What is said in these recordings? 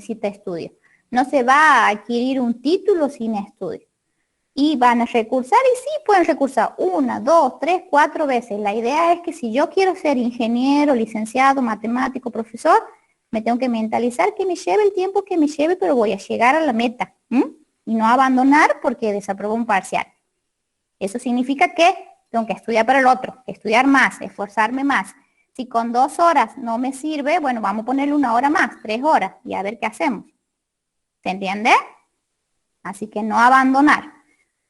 necesita estudio. No se va a adquirir un título sin estudio. Y van a recursar, y sí pueden recursar 1, 2, 3, 4 veces. La idea es que si yo quiero ser ingeniero, licenciado, matemático, profesor, me tengo que mentalizar que me lleve el tiempo que me lleve, pero voy a llegar a la meta. Y no abandonar porque desaprobó un parcial. Eso significa que tengo que estudiar para el otro, estudiar más, esforzarme más. Si con 2 horas no me sirve, bueno, vamos a ponerle 1 hora más, 3 horas, y a ver qué hacemos. ¿Se entiende? Así que no abandonar,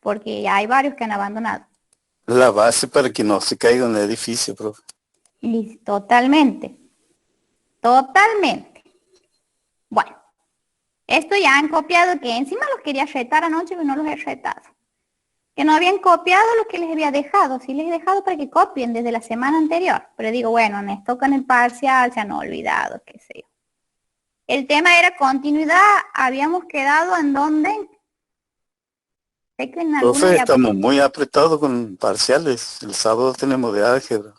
porque ya hay varios que han abandonado. La base para que no se caiga en el edificio, profe. Y totalmente, totalmente. Bueno, esto ya han copiado, que encima los quería retar anoche, pero no los he retado. Que no habían copiado lo que les había dejado. Sí les he dejado para que copien desde la semana anterior. Pero digo, bueno, me tocan el parcial, se han olvidado, qué sé yo. El tema era continuidad. Habíamos quedado en donde... Sé que en alguna Profe, ya... estamos muy apretados con parciales. El sábado tenemos de álgebra.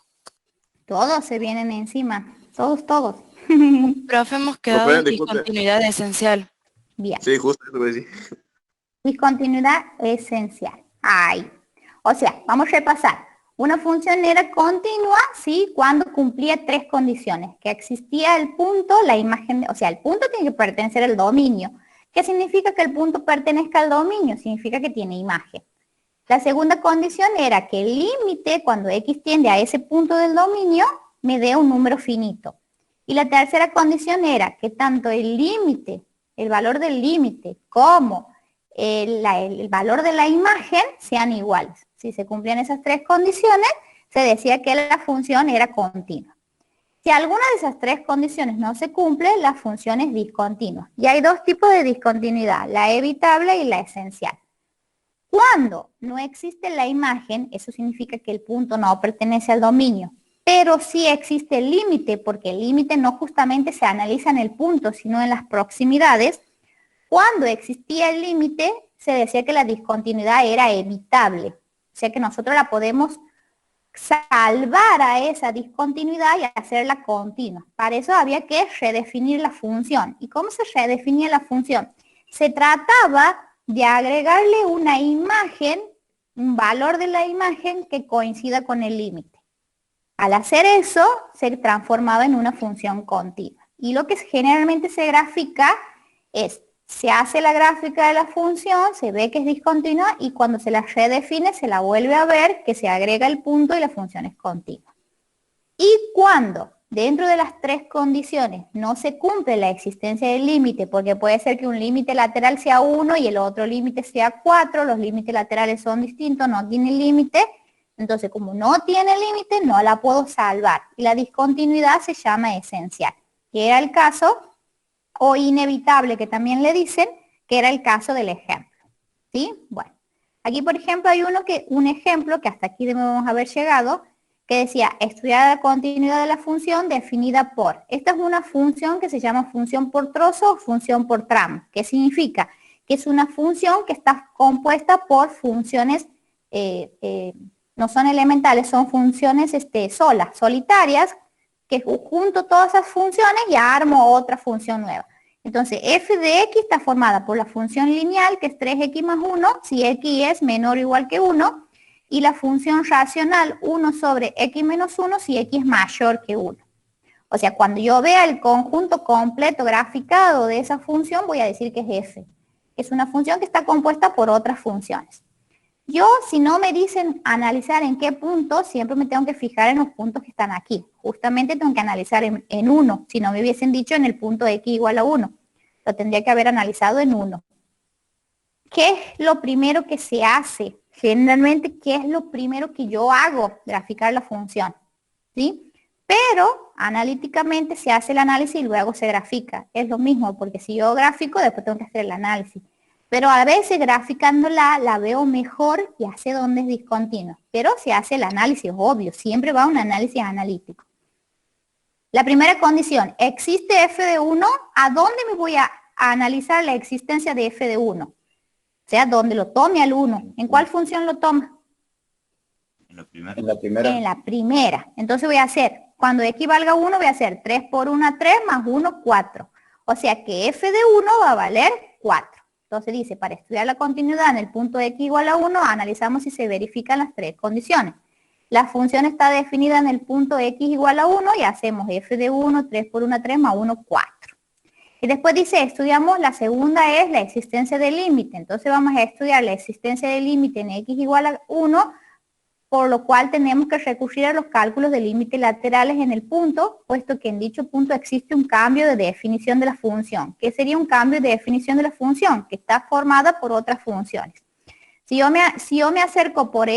Todos se vienen encima. Todos, todos. Profe, hemos quedado Profe, en disculpe. discontinuidad esencial. Bien. Sí, justo eso voy a decir. Discontinuidad esencial. Ahí. O sea, vamos a repasar. Una función era continua, ¿sí? Cuando cumplía 3 condiciones. Que existía el punto, la imagen, o sea, el punto tiene que pertenecer al dominio. ¿Qué significa que el punto pertenezca al dominio? Significa que tiene imagen. La segunda condición era que el límite, cuando x tiende a ese punto del dominio, me dé un número finito. Y la tercera condición era que tanto el límite, el valor del límite, como el valor de la imagen sean iguales. Si se cumplían esas 3 condiciones, se decía que la función era continua. Si alguna de esas 3 condiciones no se cumple, la función es discontinua. Y hay 2 tipos de discontinuidad, la evitable y la esencial. Cuando no existe la imagen, eso significa que el punto no pertenece al dominio, pero sí existe el límite, porque el límite no justamente se analiza en el punto, sino en las proximidades. Cuando existía el límite, se decía que la discontinuidad era evitable. O sea que nosotros la podemos salvar a esa discontinuidad y hacerla continua. Para eso había que redefinir la función. ¿Y cómo se redefinía la función? Se trataba de agregarle una imagen, un valor de la imagen que coincida con el límite. Al hacer eso, se transformaba en una función continua. Y lo que generalmente se grafica es, se hace la gráfica de la función, se ve que es discontinua y cuando se la redefine se la vuelve a ver que se agrega el punto y la función es continua. Y cuando dentro de las 3 condiciones no se cumple la existencia del límite, porque puede ser que un límite lateral sea 1 y el otro límite sea 4, los límites laterales son distintos, no tienen límite, entonces como no tiene límite no la puedo salvar y la discontinuidad se llama esencial, que era el caso, o inevitable que también le dicen, que era el caso del ejemplo. ¿Sí? Bueno, aquí por ejemplo hay un ejemplo que hasta aquí debemos haber llegado, que decía estudiar la continuidad de la función definida por. Esta es una función que se llama función por trozo o función por tramo. ¿Qué significa? Que es una función que está compuesta por funciones, no son elementales, son funciones solas, solitarias, que junto todas esas funciones y armo otra función nueva. Entonces, f de x está formada por la función lineal, que es 3x más 1, si x es menor o igual que 1, y la función racional 1 sobre x menos 1, si x es mayor que 1. O sea, cuando yo vea el conjunto completo graficado de esa función, voy a decir que es f. Es una función que está compuesta por otras funciones. Yo, si no me dicen analizar en qué punto, siempre me tengo que fijar en los puntos que están aquí. Justamente tengo que analizar en 1. Si no me hubiesen dicho en el punto x igual a 1, lo tendría que haber analizado en 1. ¿Qué es lo primero que se hace? Generalmente, ¿qué es lo primero que yo hago? Graficar la función, ¿sí? Pero analíticamente se hace el análisis y luego se grafica. Es lo mismo, porque si yo grafico, después tengo que hacer el análisis. Pero a veces graficándola la veo mejor y hace donde es discontinua. Pero se hace el análisis, obvio, siempre va un análisis analítico. La primera condición, ¿existe f de 1? ¿A dónde me voy a analizar la existencia de f de 1? O sea, donde lo tome al 1. ¿En cuál función lo toma? En la primera. En la primera. Entonces voy a hacer, cuando x valga 1, voy a hacer 3 por 1, 3, más 1, 4. O sea que f de 1 va a valer 4. Entonces dice, para estudiar la continuidad en el punto x igual a 1, analizamos si se verifican las tres condiciones. La función está definida en el punto x igual a 1 y hacemos f de 1, 3 por 1, 3 más 1, 4. Y después dice, estudiamos, la segunda es la existencia del límite. Entonces vamos a estudiar la existencia del límite en x igual a 1, por lo cual tenemos que recurrir a los cálculos de límites laterales en el punto, puesto que en dicho punto existe un cambio de definición de la función. ¿Qué sería un cambio de definición de la función? Que está formada por otras funciones. Si yo me acerco por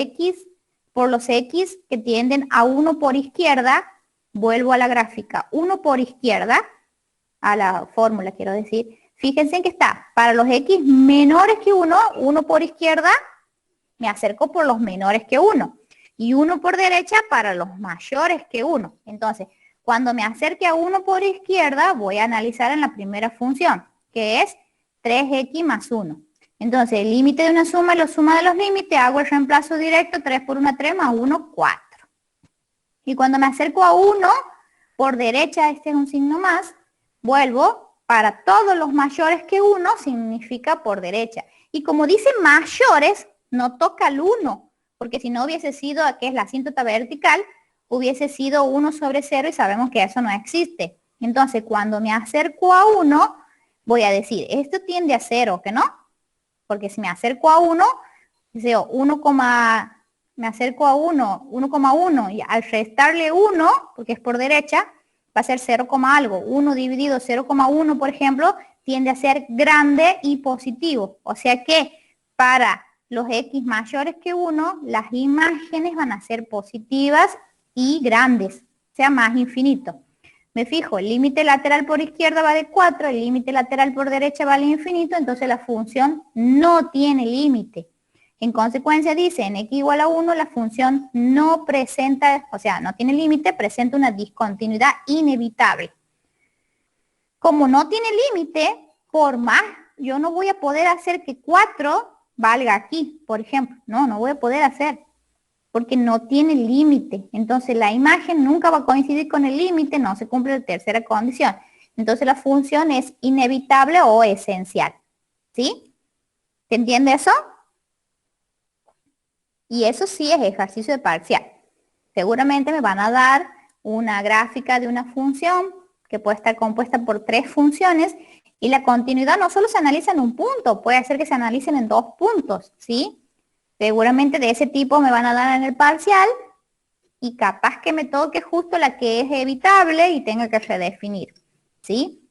los x que tienden a 1 por izquierda, vuelvo a la gráfica 1 por izquierda, a la fórmula quiero decir, fíjense en que está, para los x menores que 1, 1 por izquierda, me acerco por los menores que 1. Y 1 por derecha para los mayores que 1. Entonces, cuando me acerque a 1 por izquierda, voy a analizar en la primera función, que es 3x más 1. Entonces, el límite de una suma es la suma de los límites, hago el reemplazo directo, 3 por 1, 3 más 1, 4. Y cuando me acerco a 1, por derecha, este es un signo más, vuelvo para todos los mayores que 1, significa por derecha. Y como dice mayores, no toca el 1, porque si no hubiese sido, que es la asíntota vertical, hubiese sido 1 sobre 0 y sabemos que eso no existe. Entonces, cuando me acerco a 1, voy a decir, esto tiende a 0, ¿que no? Porque si me acerco a 1, digo, me acerco a 1, 1,1, y al restarle 1, porque es por derecha, va a ser 0, algo. 1 dividido 0,1, por ejemplo, tiende a ser grande y positivo. O sea que para los x mayores que 1, las imágenes van a ser positivas y grandes, o sea, más infinito. Me fijo, el límite lateral por izquierda vale 4, el límite lateral por derecha vale infinito, entonces la función no tiene límite. En consecuencia dice, en x igual a 1, la función no presenta, o sea, no tiene límite, presenta una discontinuidad inevitable. Como no tiene límite, por más, yo no voy a poder hacer que 4 valga aquí, por ejemplo. No voy a poder hacer, porque no tiene límite. Entonces la imagen nunca va a coincidir con el límite, no se cumple la tercera condición. Entonces la función es inevitable o esencial. ¿Sí? ¿Se entiende eso? Y eso sí es ejercicio de parcial. Seguramente me van a dar una gráfica de una función que puede estar compuesta por 3 funciones. Y la continuidad no solo se analiza en un punto, puede ser que se analicen en 2 puntos, ¿sí? Seguramente de ese tipo me van a dar en el parcial y capaz que me toque justo la que es evitable y tenga que redefinir, ¿sí?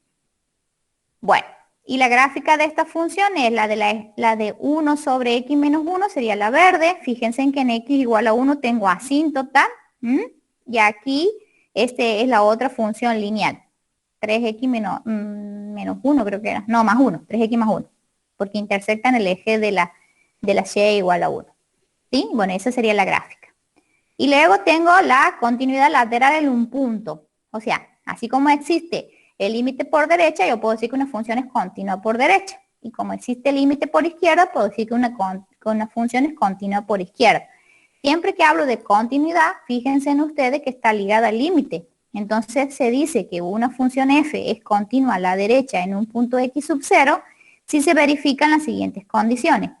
Bueno, y la gráfica de esta función es la de 1 sobre x menos 1, sería la verde. Fíjense en que en x igual a 1 tengo asíntota, y aquí es la otra función lineal. 3x menos 1 creo que era, no, más 1, 3x más 1, porque intersectan el eje de la y igual a 1. ¿Sí? Bueno, esa sería la gráfica. Y luego tengo la continuidad lateral en un punto. O sea, así como existe el límite por derecha, yo puedo decir que una función es continua por derecha. Y como existe el límite por izquierda, puedo decir que una función es continua por izquierda. Siempre que hablo de continuidad, fíjense en ustedes que está ligada al límite. Entonces se dice que una función f es continua a la derecha en un punto x sub 0 si se verifican las siguientes condiciones.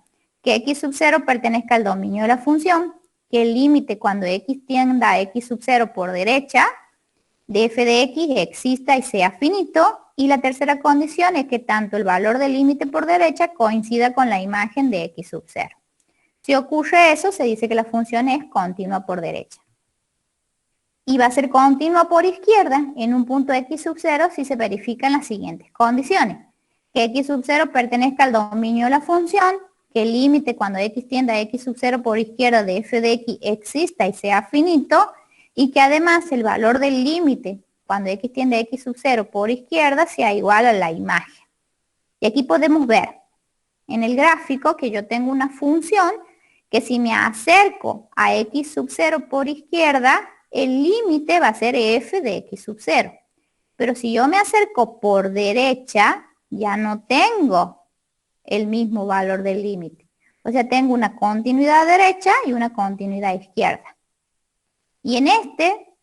Que x sub 0 pertenezca al dominio de la función, que el límite cuando x tienda a x sub 0 por derecha de f de x exista y sea finito. Y la tercera condición es que tanto el valor del límite por derecha coincida con la imagen de x sub 0. Si ocurre eso, se dice que la función es continua por derecha. Y va a ser continua por izquierda en un punto x sub 0 si se verifican las siguientes condiciones. Que x sub 0 pertenezca al dominio de la función, que el límite cuando x tiende a x sub 0 por izquierda de f de x exista y sea finito, y que además el valor del límite cuando x tiende a x sub 0 por izquierda sea igual a la imagen. Y aquí podemos ver en el gráfico que yo tengo una función que si me acerco a x sub 0 por izquierda, el límite va a ser f de x sub 0. Pero si yo me acerco por derecha, ya no tengo el mismo valor del límite. O sea, tengo una continuidad derecha y una continuidad izquierda. Y en este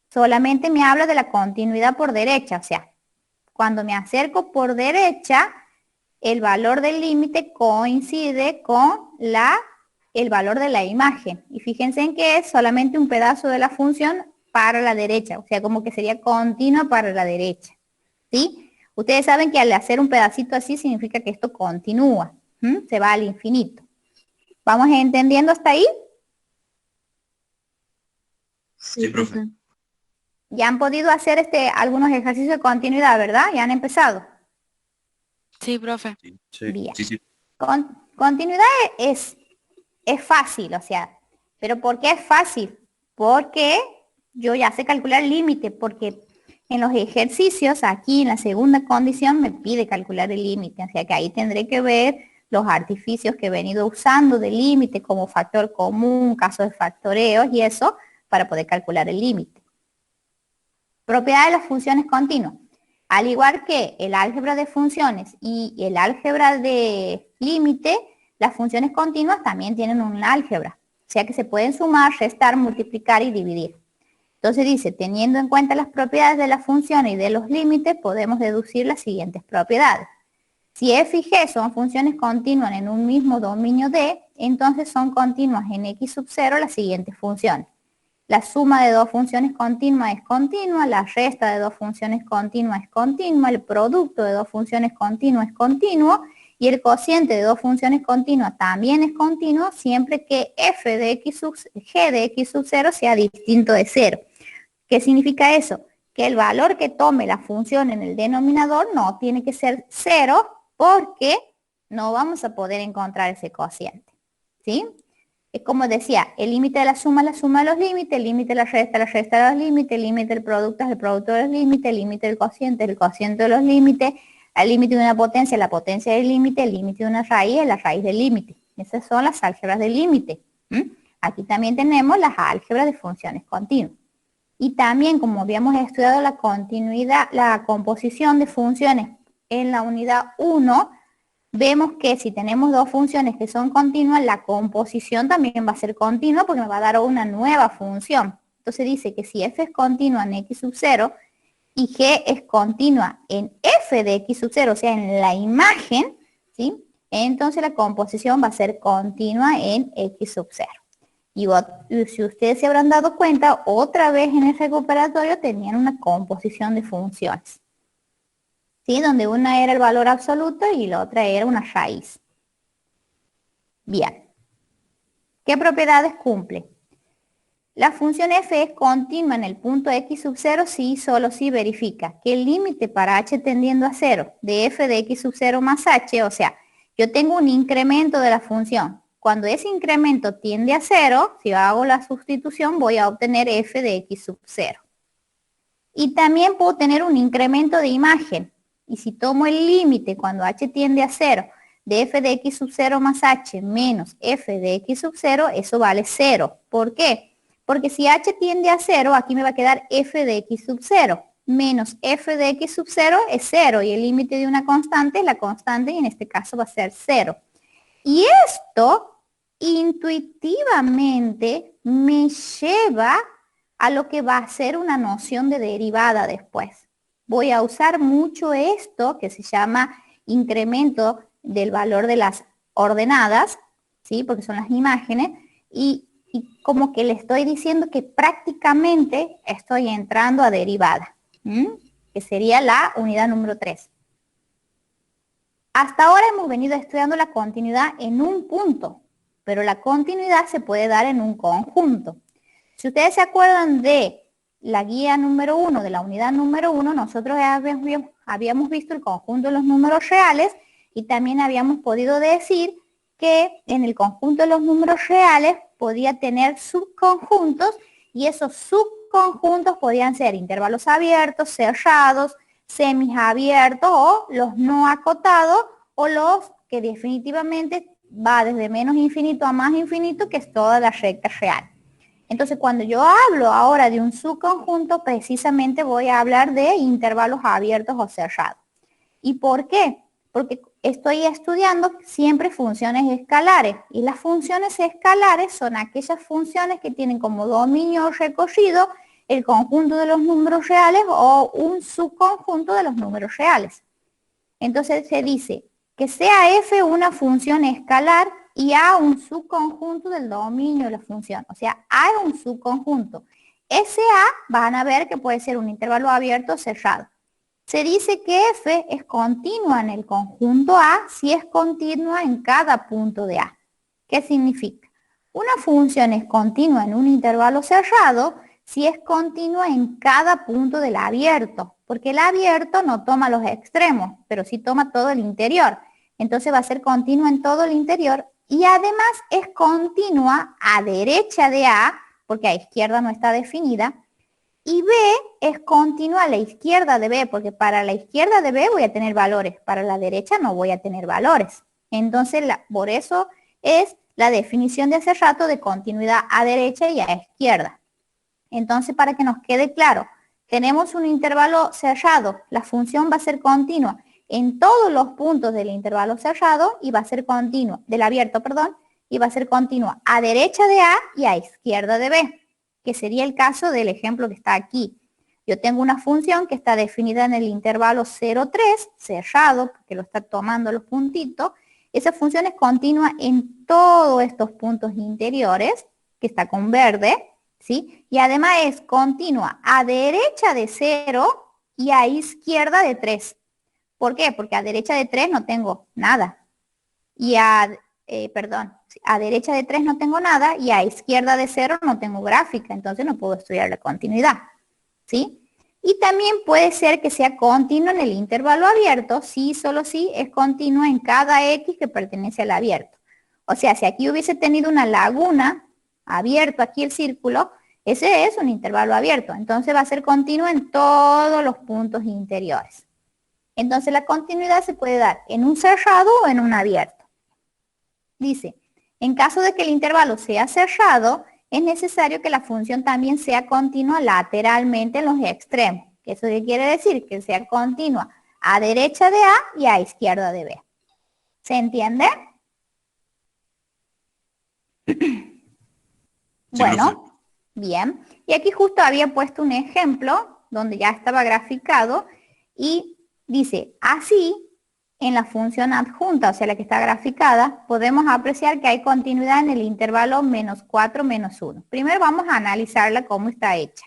solamente me habla de la continuidad por derecha, o sea, Cuando me acerco por derecha, el valor del límite coincide con el valor de la imagen. Y fíjense en que es solamente un pedazo de la función para la derecha, o sea, como que sería continua para la derecha, ¿sí? Ustedes saben que al hacer un pedacito así significa que esto continúa, se va al infinito. ¿Vamos entendiendo hasta ahí? Sí, profe. Ya han podido hacer algunos ejercicios de continuidad, ¿verdad? Ya han empezado. Sí, profe. Sí, Bien. sí. Continuidad es fácil, o sea, ¿pero por qué es fácil? Porque yo ya sé calcular el límite, porque en los ejercicios, aquí en la segunda condición, me pide calcular el límite, o sea que ahí tendré que ver los artificios que he venido usando de límite como factor común, caso de factoreos y eso, para poder calcular el límite. Propiedad de las funciones continuas. Al igual que el álgebra de funciones y el álgebra de límite, las funciones continuas también tienen un álgebra. O sea que se pueden sumar, restar, multiplicar y dividir. Entonces dice, teniendo en cuenta las propiedades de la función y de los límites, podemos deducir las siguientes propiedades. Si f y g son funciones continuas en un mismo dominio D, entonces son continuas en x sub 0 las siguientes funciones. La suma de dos funciones continuas es continua, la resta de dos funciones continuas es continua, el producto de dos funciones continuas es continuo y el cociente de dos funciones continuas también es continuo siempre que f de x sub, g de x sub 0 sea distinto de 0. ¿Qué significa eso? Que el valor que tome la función en el denominador no tiene que ser 0 porque no vamos a poder encontrar ese cociente, ¿sí? Es como decía, el límite de la suma de los límites, el límite de la resta de los límites, el límite del producto es el producto de los límites, el límite del cociente es el cociente de los límites, el límite de una potencia es la potencia del límite, el límite de una raíz es la raíz del límite. Esas son las álgebras del límite. Aquí también tenemos las álgebras de funciones continuas. Y también, como habíamos estudiado la continuidad, la composición de funciones en la unidad 1, vemos que si tenemos dos funciones que son continuas, la composición también va a ser continua porque me va a dar una nueva función. Entonces dice que si f es continua en x sub 0 y g es continua en f de x sub 0, o sea, en la imagen, ¿sí? Entonces la composición va a ser continua en x sub 0. Y si ustedes se habrán dado cuenta, otra vez en el recuperatorio tenían una composición de funciones. ¿Sí? Donde una era el valor absoluto y la otra era una raíz. Bien. ¿Qué propiedades cumple? La función f es continua en el punto x sub 0 si y solo si verifica que el límite para h tendiendo a 0 de f de x sub 0 más h, o sea, yo tengo un incremento de la función. Cuando ese incremento tiende a 0, si hago la sustitución, voy a obtener f de x sub 0. Y también puedo tener un incremento de imagen. Y si tomo el límite cuando h tiende a 0 de f de x sub 0 más h menos f de x sub 0, eso vale 0. ¿Por qué? Porque si h tiende a 0, aquí me va a quedar f de x sub 0 menos f de x sub 0 es 0 y el límite de una constante es la constante y en este caso va a ser 0. Y esto intuitivamente me lleva a lo que va a ser una noción de derivada después. Voy a usar mucho esto que se llama incremento del valor de las ordenadas, ¿sí? Porque son las imágenes, y como que le estoy diciendo que prácticamente estoy entrando a derivada, que sería la unidad número 3. Hasta ahora hemos venido estudiando la continuidad en un punto, pero la continuidad se puede dar en un conjunto. Si ustedes se acuerdan de la guía número 1, de la unidad número 1, nosotros habíamos visto el conjunto de los números reales y también habíamos podido decir que en el conjunto de los números reales podía tener subconjuntos y esos subconjuntos podían ser intervalos abiertos, cerrados, semiabiertos o los no acotados o los que definitivamente va desde menos infinito a más infinito, que es toda la recta real. Entonces, cuando yo hablo ahora de un subconjunto, precisamente voy a hablar de intervalos abiertos o cerrados. ¿Y por qué? Porque estoy estudiando siempre funciones escalares y las funciones escalares son aquellas funciones que tienen como dominio recorrido el conjunto de los números reales o un subconjunto de los números reales. Entonces se dice que sea f una función escalar y a un subconjunto del dominio de la función. O sea, a es un subconjunto. Ese a van a ver que puede ser un intervalo abierto o cerrado. Se dice que f es continua en el conjunto A si es continua en cada punto de A. ¿Qué significa? Una función es continua en un intervalo cerrado si es continua en cada punto del abierto, porque el abierto no toma los extremos, pero sí toma todo el interior. Entonces va a ser continua en todo el interior y además es continua a derecha de A, porque a izquierda no está definida, y B es continua a la izquierda de B, porque para la izquierda de B voy a tener valores, para la derecha no voy a tener valores. Entonces, por eso es la definición de hace rato de continuidad a derecha y a izquierda. Entonces, para que nos quede claro, tenemos un intervalo cerrado, la función va a ser continua en todos los puntos del intervalo cerrado y va a ser continua, del abierto, perdón, y va a ser continua a derecha de A y a izquierda de B, que sería el caso del ejemplo que está aquí. Yo tengo una función que está definida en el intervalo 0,3, cerrado, porque lo está tomando los puntitos. Esa función es continua en todos estos puntos interiores, que está con verde, ¿sí? Y además es continua a derecha de 0 y a izquierda de 3. ¿Por qué? Porque a derecha de 3 no tengo nada. Y a derecha de 3 no tengo nada y a izquierda de 0 no tengo gráfica, entonces no puedo estudiar la continuidad, ¿sí? Y también puede ser que sea continuo en el intervalo abierto, si solo si es continuo en cada X que pertenece al abierto. O sea, si aquí hubiese tenido una laguna abierto aquí el círculo, ese es un intervalo abierto, entonces va a ser continuo en todos los puntos interiores. Entonces la continuidad se puede dar en un cerrado o en un abierto. Dice, en caso de que el intervalo sea cerrado, es necesario que la función también sea continua lateralmente en los extremos. ¿Eso qué quiere decir? Que sea continua a derecha de A y a izquierda de B. ¿Se entiende? Bueno, bien. Y aquí justo había puesto un ejemplo donde ya estaba graficado y dice, así, en la función adjunta, o sea, la que está graficada, podemos apreciar que hay continuidad en el intervalo -4, -1. Primero vamos a analizarla cómo está hecha.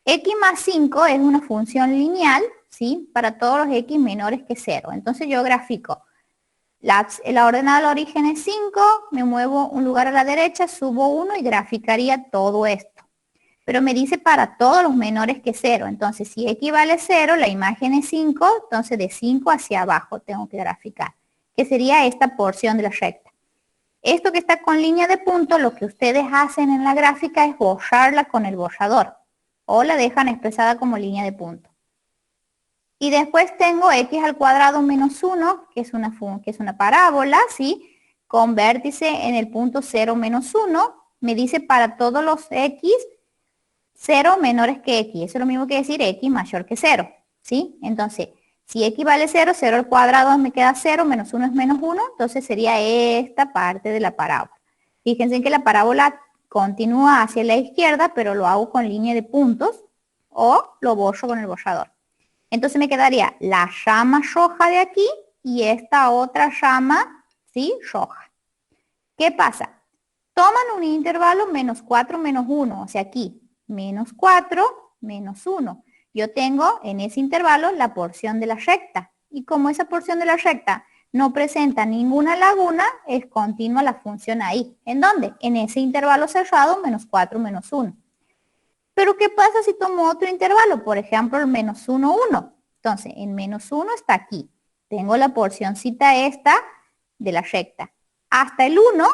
X más 5 es una función lineal, ¿sí? Para todos los X menores que 0. Entonces yo grafico. La ordenada del origen es 5, me muevo un lugar a la derecha, subo 1 y graficaría todo esto. Pero me dice para todos los menores que 0. Entonces, si X vale 0, la imagen es 5, entonces de 5 hacia abajo tengo que graficar, que sería esta porción de la recta. Esto que está con línea de punto, lo que ustedes hacen en la gráfica es borrarla con el borrador, o la dejan expresada como línea de punto. Y después tengo X al cuadrado menos 1, que es una parábola, ¿sí? Con vértice en el punto 0 menos 1. Me dice para todos los X, 0 menores que X. Eso es lo mismo que decir X mayor que 0, ¿sí? Entonces, si X vale 0, 0 al cuadrado me queda 0, menos 1 es menos 1, entonces sería esta parte de la parábola. Fíjense que la parábola continúa hacia la izquierda, pero lo hago con línea de puntos o lo borro con el borrador. Entonces me quedaría la rama roja de aquí y esta otra rama, ¿sí? Roja. ¿Qué pasa? Toman un intervalo -4, -1, o sea aquí, -4, -1. Yo tengo en ese intervalo la porción de la recta. Y como esa porción de la recta no presenta ninguna laguna, es continua la función ahí. ¿En dónde? En ese intervalo cerrado, -4, -1. Pero ¿qué pasa si tomo otro intervalo? Por ejemplo, el -1, 1. Entonces, en -1 está aquí. Tengo la porcioncita esta de la recta. Hasta el 1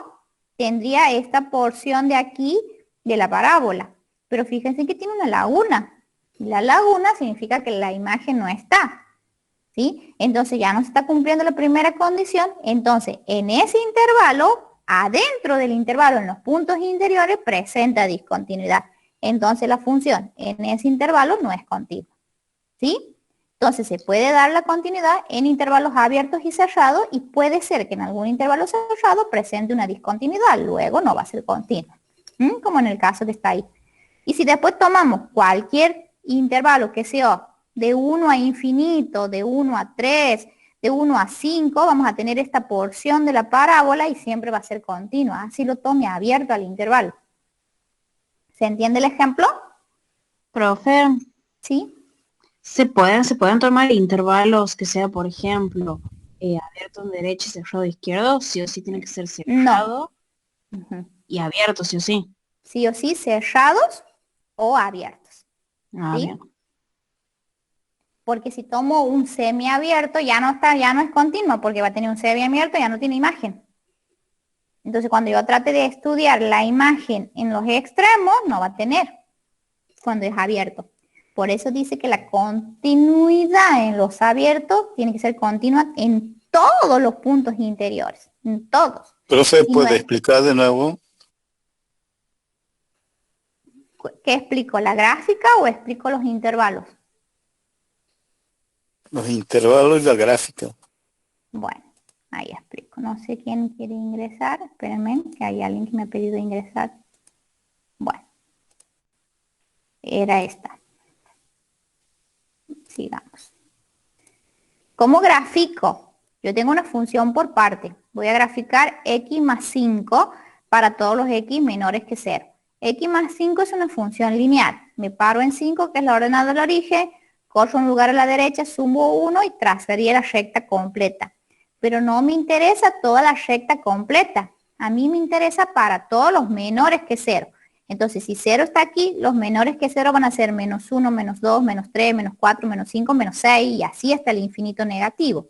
tendría esta porción de aquí de la parábola. Pero fíjense que tiene una laguna. La laguna significa que la imagen no está, ¿sí? Entonces ya no se está cumpliendo la primera condición. Entonces, en ese intervalo, adentro del intervalo, en los puntos interiores, presenta discontinuidad. Entonces la función en ese intervalo no es continua, ¿sí? Entonces se puede dar la continuidad en intervalos abiertos y cerrados y puede ser que en algún intervalo cerrado presente una discontinuidad, luego no va a ser continua, como en el caso que está ahí. Y si después tomamos cualquier intervalo que sea de 1 a infinito, de 1 a 3, de 1 a 5, vamos a tener esta porción de la parábola y siempre va a ser continua. Así lo tome abierto al intervalo. ¿Se entiende el ejemplo? Profe, ¿Sí? ¿se pueden tomar intervalos que sea, por ejemplo, abierto en derecha y cerrado izquierdo? Sí o sí tiene que ser No. cerrado Ujú. y abierto, sí o sí. Sí o sí, cerrados o abiertos. Ah, ¿Sí? bien. Porque si tomo un semiabierto ya no es continuo, porque va a tener un semiabierto, ya no tiene imagen. Entonces cuando yo trate de estudiar la imagen en los extremos, no va a tener cuando es abierto. Por eso dice que la continuidad en los abiertos tiene que ser continua en todos los puntos interiores, en todos. Profe, Y no ¿puede es, explicar de nuevo ¿qué explico? ¿La gráfica o explico los intervalos? los intervalos y la gráfica? Bueno, ahí explico. No sé quién quiere ingresar. Espérenme, que hay alguien que me ha pedido ingresar. Bueno, era esta. Sigamos. ¿Cómo grafico? Yo tengo una función por parte. Voy a graficar x más 5 para todos los x menores que 0. X más 5 es una función lineal. Me paro en 5, que es la ordenada del origen, corro un lugar a la derecha, sumo 1 y trazaría la recta completa. Pero no me interesa toda la recta completa. A mí me interesa para todos los menores que 0. Entonces, si 0 está aquí, los menores que 0 van a ser menos 1, menos 2, menos 3, menos 4, menos 5, menos 6 y así hasta el infinito negativo.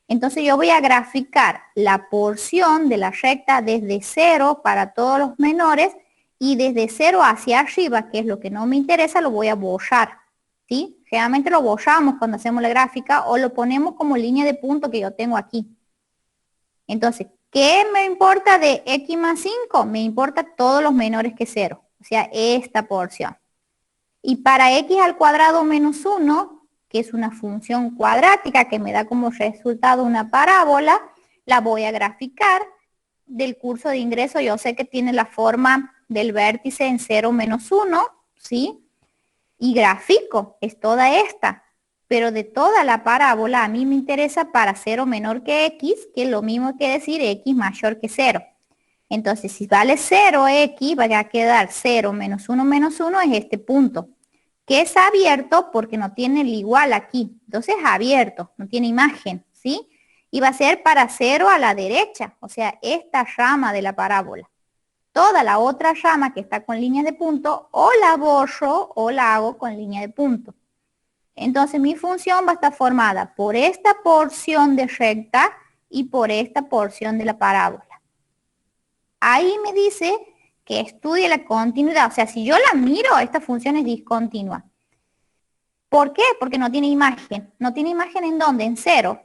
Entonces yo voy a graficar la porción de la recta desde 0 para todos los menores y desde 0 hacia arriba, que es lo que no me interesa, lo voy a borrar. ¿Sí? Generalmente lo borramos cuando hacemos la gráfica o lo ponemos como línea de punto que yo tengo aquí. Entonces, ¿qué me importa de x más 5? Me importa todos los menores que 0, o sea, esta porción. Y para x al cuadrado menos 1, que es una función cuadrática que me da como resultado una parábola, la voy a graficar. Del curso de ingreso yo sé que tiene la forma del vértice en 0 menos 1, ¿sí? Y grafico, es toda esta. Pero de toda la parábola a mí me interesa para 0 menor que x, que es lo mismo que decir x mayor que 0. Entonces, si vale 0x, va a quedar 0 menos 1 es este punto, que es abierto porque no tiene el igual aquí. Entonces, es abierto, no tiene imagen, ¿sí? Y va a ser para 0 a la derecha, o sea, esta rama de la parábola. Toda la otra rama que está con líneas de punto, o la borro o la hago con línea de punto. Entonces mi función va a estar formada por esta porción de recta y por esta porción de la parábola. Ahí me dice que estudie la continuidad. O sea, si yo la miro, esta función es discontinua. ¿Por qué? Porque no tiene imagen. ¿No tiene imagen en dónde? En 0.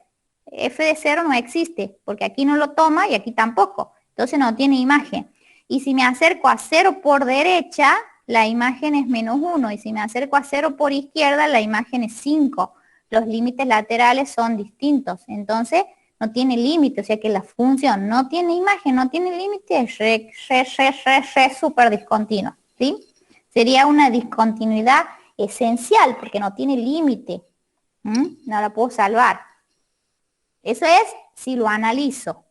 F de 0 no existe, porque aquí no lo toma y aquí tampoco. Entonces no tiene imagen. Y si me acerco a 0 por derecha, la imagen es menos 1. Y si me acerco a 0 por izquierda, la imagen es 5. Los límites laterales son distintos. Entonces no tiene límite. O sea que la función no tiene imagen, no tiene límite, es súper discontinua. ¿Sí? Sería una discontinuidad esencial porque no tiene límite. No la puedo salvar. Eso es si lo analizo.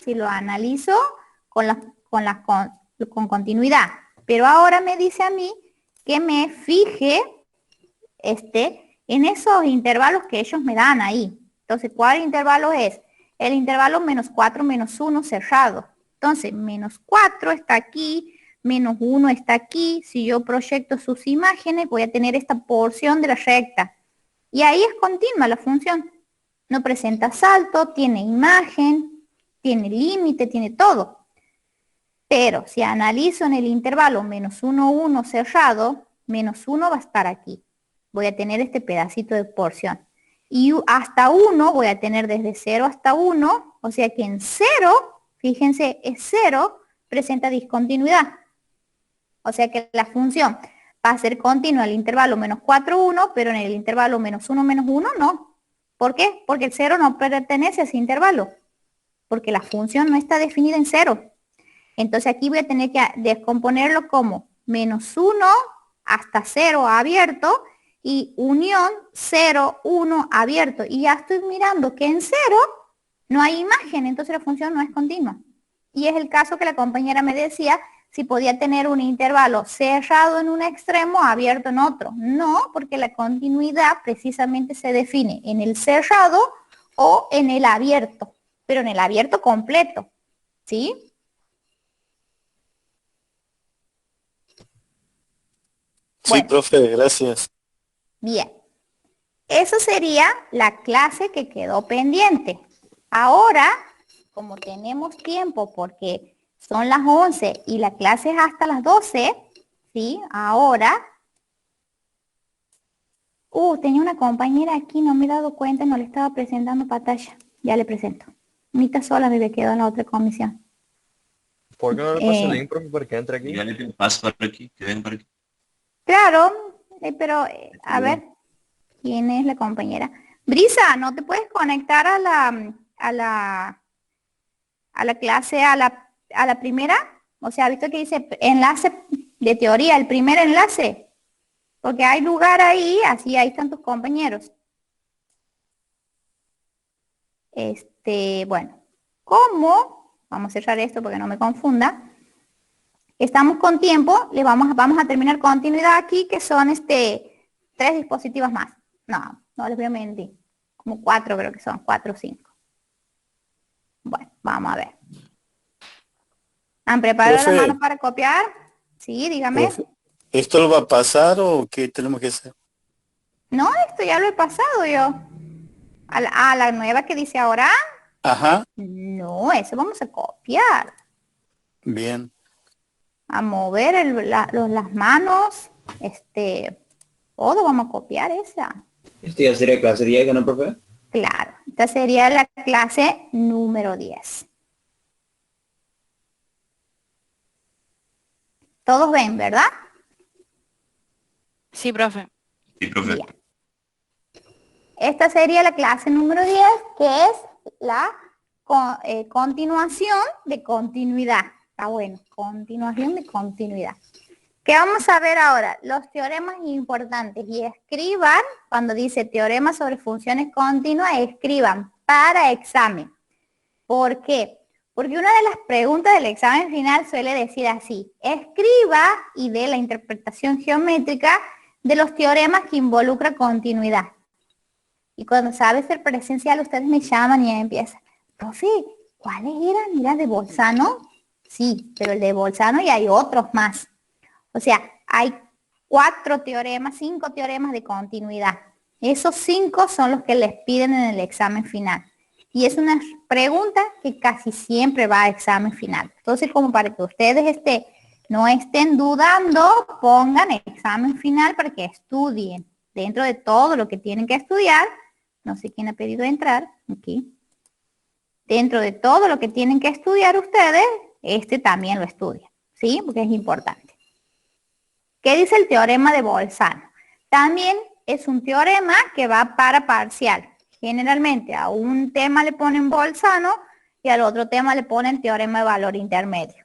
Si lo analizo con, con continuidad. Pero ahora me dice a mí que me fije en esos intervalos que ellos me dan ahí. Entonces, ¿cuál intervalo es? El intervalo menos 4, menos 1 cerrado. Entonces, menos 4 está aquí, menos 1 está aquí. Si yo proyecto sus imágenes, voy a tener esta porción de la recta. Y ahí es continua la función. No presenta salto, tiene imagen, tiene límite, tiene todo. Pero si analizo en el intervalo menos 1, 1 cerrado, menos 1 va a estar aquí. Voy a tener este pedacito de porción. Y hasta 1 voy a tener desde 0 hasta 1, o sea que en 0, fíjense, es 0, presenta discontinuidad. O sea que la función va a ser continua el intervalo menos 4, 1, pero en el intervalo menos 1, menos 1 no. ¿Por qué? Porque el 0 no pertenece a ese intervalo. Porque la función no está definida en 0. Entonces aquí voy a tener que descomponerlo como menos 1 hasta 0 abierto y unión 0, 1 abierto. Y ya estoy mirando que en 0 no hay imagen, entonces la función no es continua. Y es el caso que la compañera me decía si podía tener un intervalo cerrado en un extremo, abierto en otro. No, porque la continuidad precisamente se define en el cerrado o en el abierto, pero en el abierto completo, ¿sí? Sí, Bueno, profe, gracias. bien. Eso sería la clase que quedó pendiente. Ahora, como tenemos tiempo porque son las 11 y la clase es hasta las 12, ¿sí? Ahora, tenía una compañera aquí, no me he dado cuenta, no le estaba presentando pantalla. Ya le presento. Anita sola me quedó en la otra comisión. ¿Por qué no le pasa el link, profe, para que entre aquí? Ya le paso para aquí, que ven para aquí. Claro, pero a ver, ¿quién es la compañera? Brisa, ¿no te puedes conectar a la clase, a la primera? O sea, ¿visto que dice enlace de teoría, el primer enlace? Porque hay lugar ahí, así ahí están tus compañeros. Bueno, ¿cómo? Vamos a cerrar esto porque no me confunda. Estamos con tiempo, vamos a terminar continuidad aquí, que son 3 dispositivos más. No les voy a mentir. Como 4 creo que son, 4 o 5. Bueno, vamos a ver. ¿Han preparado las Profe, manos para copiar? Sí, dígame. profe, ¿esto lo va a pasar o qué tenemos que hacer? No, esto ya lo he pasado yo. A la nueva que dice ahora. Ajá, No, eso vamos a copiar. bien. A mover las manos. Todo vamos a copiar esa. Este ya sería clase 10, ¿no, profe? Claro, esta sería la clase número 10. Todos ven, ¿verdad? Sí, profe. Sí, profe. Bien. Esta sería la clase número 10, que es la continuación de continuidad. Está bueno, continuación de continuidad. ¿Qué vamos a ver ahora? Los teoremas importantes. Y escriban, cuando dice teorema sobre funciones continuas, escriban para examen. ¿Por qué? Porque una de las preguntas del examen final suele decir así: escriba y dé la interpretación geométrica de los teoremas que involucra continuidad. Y cuando sabe ser presencial, ustedes me llaman y empiezan: profe, ¿cuáles eran? ¿Era de Bolzano? Sí, pero el de Bolzano y hay otros más. O sea, hay 4 teoremas, 5 teoremas de continuidad. Esos 5 son los que les piden en el examen final. Y es una pregunta que casi siempre va a examen final. Entonces, como para que ustedes no estén dudando, pongan examen final para que estudien. Dentro de todo lo que tienen que estudiar, no sé quién ha pedido entrar, aquí. Dentro de todo lo que tienen que estudiar ustedes, también lo estudian, ¿sí? Porque es importante. ¿Qué dice el teorema de Bolzano? También es un teorema que va para parcial. Generalmente a un tema le ponen Bolzano y al otro tema le ponen teorema de valor intermedio.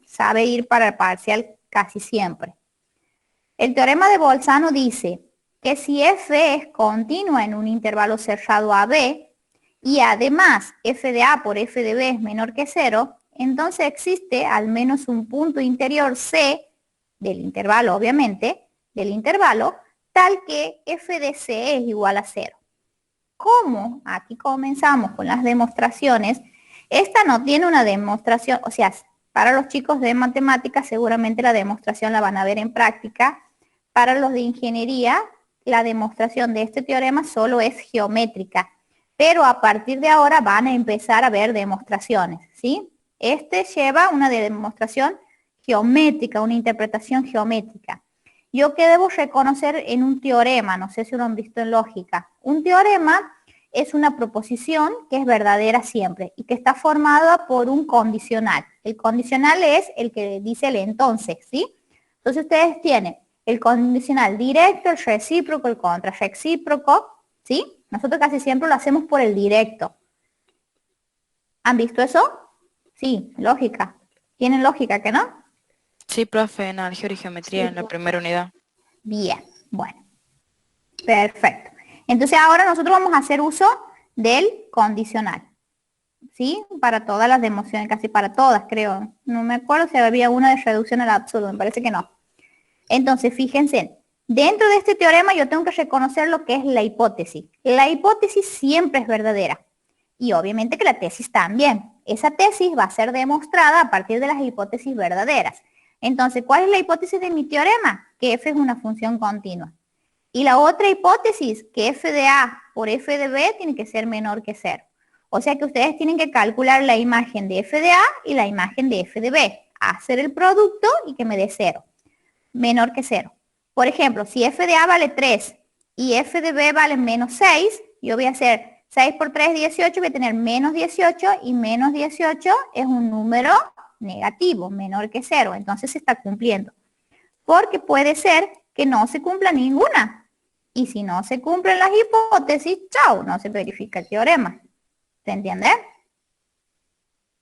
Sabe ir para el parcial casi siempre. El teorema de Bolzano dice que si f es continua en un intervalo cerrado AB y además f de A por f de B es menor que 0, entonces existe al menos un punto interior C del intervalo, obviamente, del intervalo, tal que f de C es igual a 0. ¿Cómo? Aquí comenzamos con las demostraciones. Esta no tiene una demostración, o sea, para los chicos de matemáticas seguramente la demostración la van a ver en práctica. Para los de ingeniería, la demostración de este teorema solo es geométrica, pero a partir de ahora van a empezar a ver demostraciones, ¿sí? Lleva una demostración geométrica, una interpretación geométrica. Yo que debo reconocer en un teorema, no sé si lo han visto en lógica. Un teorema es una proposición que es verdadera siempre y que está formada por un condicional. El condicional es el que dice el entonces, ¿sí? Entonces ustedes tienen el condicional directo, el recíproco, el contrarrecíproco, ¿sí? Nosotros casi siempre lo hacemos por el directo. ¿Han visto eso? Sí, lógica. ¿Tienen lógica que no? Sí, profe, en álgebra y geometría en la primera unidad. Bien, bueno, perfecto. Entonces ahora nosotros vamos a hacer uso del condicional, ¿sí? Para todas las demostraciones, casi para todas, creo. No me acuerdo si había una de reducción al absurdo, me parece que no. Entonces, fíjense, dentro de este teorema yo tengo que reconocer lo que es la hipótesis. La hipótesis siempre es verdadera. Y obviamente que la tesis también. Esa tesis va a ser demostrada a partir de las hipótesis verdaderas. Entonces, ¿cuál es la hipótesis de mi teorema? Que f es una función continua. Y la otra hipótesis, que f de a por f de b tiene que ser menor que 0. O sea que ustedes tienen que calcular la imagen de f de a y la imagen de f de b. Hacer el producto y que me dé 0. Menor que 0. Por ejemplo, si f de a vale 3 y f de b vale menos 6, yo voy a hacer 6 por 3, 18, voy a tener menos 18 y menos 18 es un número negativo, menor que 0. Entonces se está cumpliendo. Porque puede ser que no se cumpla ninguna. Y si no se cumplen las hipótesis, chao, no se verifica el teorema. ¿Se entiende?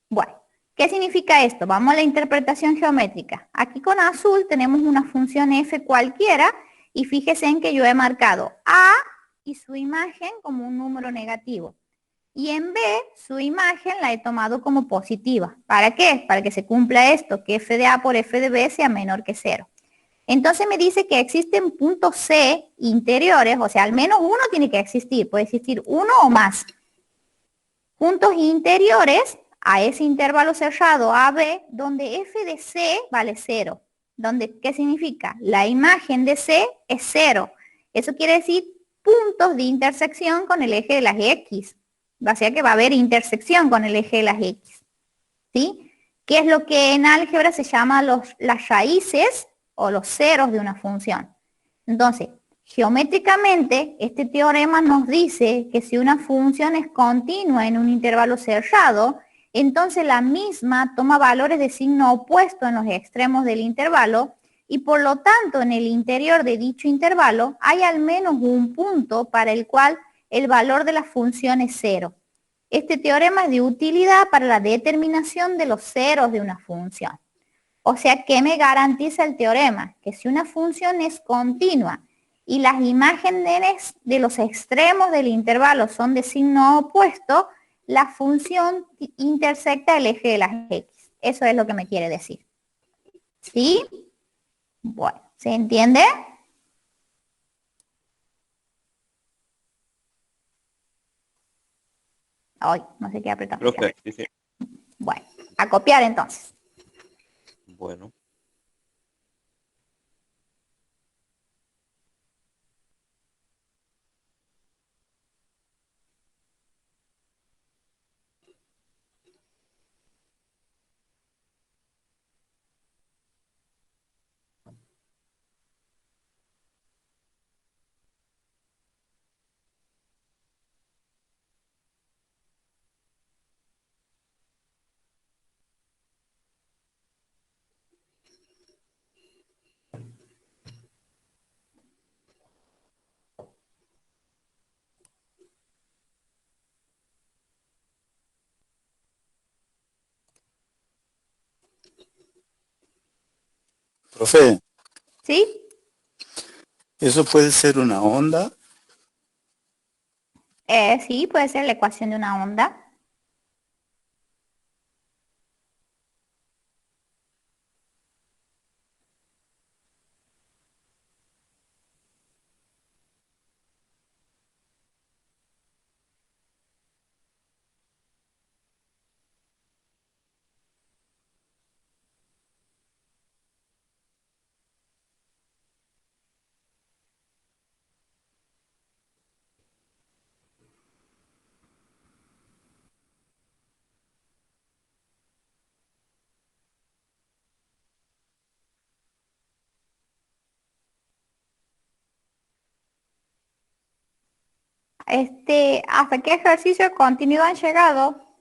Bueno, ¿qué significa esto? Vamos a la interpretación geométrica. Aquí con azul tenemos una función f cualquiera y fíjese en que yo he marcado a y su imagen como un número negativo. Y en b, su imagen la he tomado como positiva. ¿Para qué? Para que se cumpla esto, que f de a por f de b sea menor que 0. Entonces me dice que existen puntos C interiores, o sea, al menos uno tiene que existir, puede existir uno o más. Puntos interiores a ese intervalo cerrado AB, donde f de C vale 0. ¿Qué significa? La imagen de C es 0. Eso quiere decir puntos de intersección con el eje de las X. O sea que va a haber intersección con el eje de las X. ¿Sí? ¿Qué es lo que en álgebra se llama las raíces o los ceros de una función? Entonces, geométricamente, este teorema nos dice que si una función es continua en un intervalo cerrado, entonces la misma toma valores de signo opuesto en los extremos del intervalo y por lo tanto en el interior de dicho intervalo hay al menos un punto para el cual el valor de la función es 0. Este teorema es de utilidad para la determinación de los ceros de una función. O sea, ¿qué me garantiza el teorema? Que si una función es continua y las imágenes de los extremos del intervalo son de signo opuesto, la función intersecta el eje de las X. Eso es lo que me quiere decir. ¿Sí? Bueno, ¿se entiende? Ay, no sé qué apretar. Profe, sí, sí. Bueno, a copiar entonces. Bueno. Profe, ¿Sí? eso puede ser una onda. Sí, puede ser la ecuación de una onda. ¿Hasta qué ejercicio de continuidad han llegado?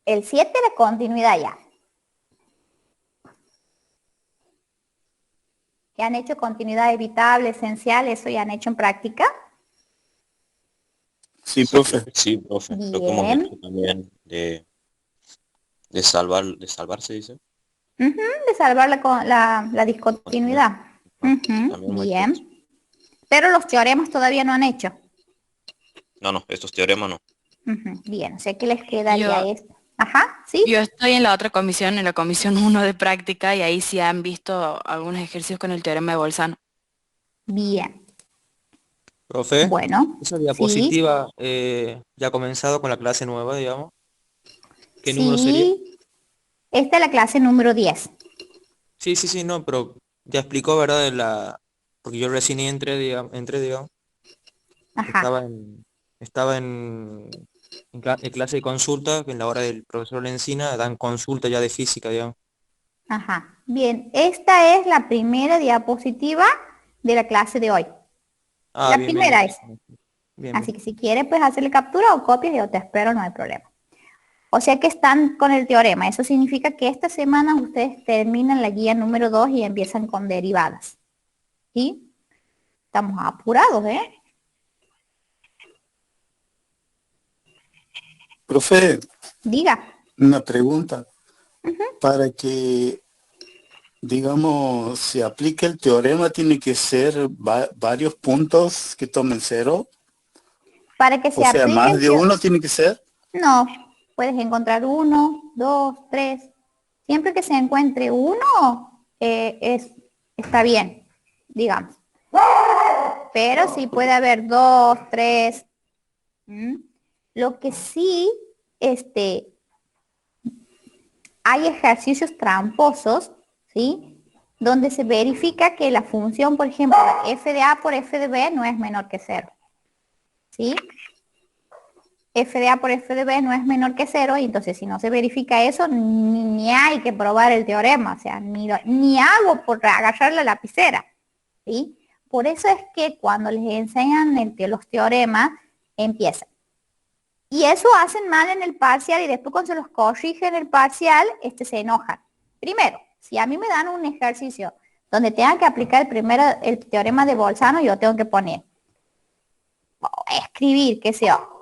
El 7 la continuidad ya. ¿Ya han hecho continuidad evitable, esencial? ¿Eso ya han hecho en práctica? Sí, profe. Sí, profe. Lo que hemos Bien. hecho también de De salvarse, dice. Ujú, de salvar la discontinuidad. Ujú, También muy bien. cierto. Pero los teoremas todavía no han hecho. No, estos teoremas no. Ujú, bien, o sea que les quedaría Yo, esto. Ajá, ¿sí? yo estoy en la otra comisión, en la comisión 1 de práctica, y ahí sí han visto algunos ejercicios con el teorema de Bolzano. Bien. Profe, Bueno, esa sí, diapositiva ya ha comenzado con la clase nueva, digamos. ¿Qué número sería? sí. Esta es la clase número 10. Sí, no, pero ya explicó, ¿verdad? Porque yo recién digamos, Ajá, estaba en clase de consulta, que en la hora del profesor Lencina dan consulta ya de física, digamos. ajá. Bien, esta es la primera diapositiva de la clase de hoy. Ah, La bien, primera es. Así bien. que si quieres, pues hacerle captura o copias, yo te espero, no hay problema. O sea que están con el teorema. Eso significa que esta semana ustedes terminan la guía número 2 y empiezan con derivadas. ¿Sí? Estamos apurados, ¿eh? Profe, Diga. una pregunta. Para que, digamos, se aplique el teorema, tiene que ser varios puntos que tomen cero. Para que O se sea, aplique más el de teorema. uno tiene que ser. No, puedes encontrar uno, dos, tres. Siempre que se encuentre uno, está bien, digamos. Pero sí puede haber dos, tres. ¿Mm? Lo que sí, hay ejercicios tramposos, ¿sí? Donde se verifica que la función, por ejemplo, f de a por f de b no es menor que cero, ¿sí? F de A por F de B no es menor que cero, y entonces si no se verifica eso, ni hay que probar el teorema, o sea, ni hago por agarrar la lapicera, ¿sí? Por eso es que cuando les enseñan los teoremas, empiezan. Y eso hacen mal en el parcial y después cuando se los corrige en el parcial, se enojan. Primero, si a mí me dan un ejercicio donde tengan que aplicar el teorema de Bolzano, yo tengo que poner, escribir, qué sé yo,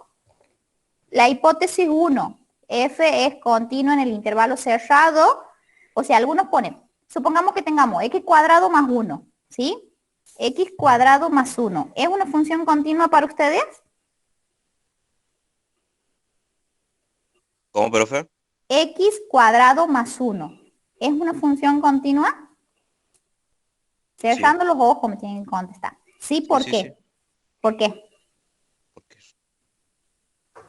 la hipótesis 1, f es continua en el intervalo cerrado, o sea, algunos ponen, supongamos que tengamos x cuadrado más 1, ¿sí? X cuadrado más 1, ¿es una función continua para ustedes? ¿Cómo, profe? X cuadrado más 1, ¿es una función continua? Sí, Cerrando los ojos me tienen que contestar. ¿Sí? sí, ¿Por sí, sí. qué? ¿Por qué? Porque,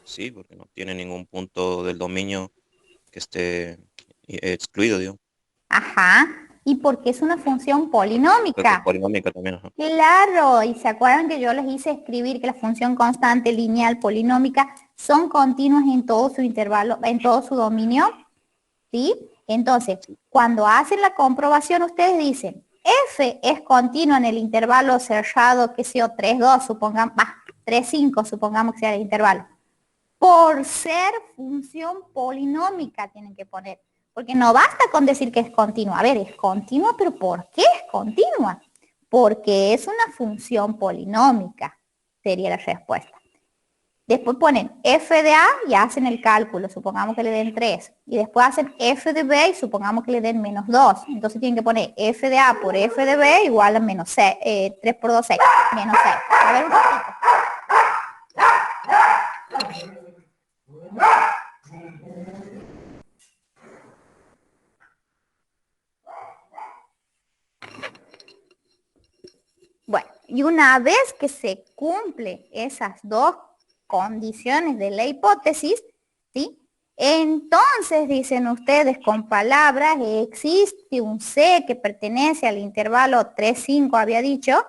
sí, porque no tiene ningún punto del dominio que esté excluido, digo. Ajá. ¿Y por qué es una función Creo que es polinómica? polinómica también, ajá. Claro, y se acuerdan que yo les hice escribir que la función constante, lineal, polinómica son continuas en todo su intervalo, en todo su dominio, ¿sí? Entonces, cuando hacen la comprobación, ustedes dicen, f es continua en el intervalo cerrado, que sea 3, 2, supongamos, 3, 5, supongamos que sea el intervalo. Por ser función polinómica tienen que poner, porque no basta con decir que es continua. A ver, es continua, pero ¿por qué es continua? Porque es una función polinómica, sería la respuesta. Después ponen f de a y hacen el cálculo, supongamos que le den 3. Y después hacen f de b y supongamos que le den menos 2. Entonces tienen que poner f de a por f de b igual a menos 6, 3 por 2, 6, menos 6. A ver un ratito. Bueno, y una vez que se cumple esas dos condiciones de la hipótesis, ¿sí? Entonces dicen ustedes con palabras, existe un C que pertenece al intervalo 3, 5, había dicho,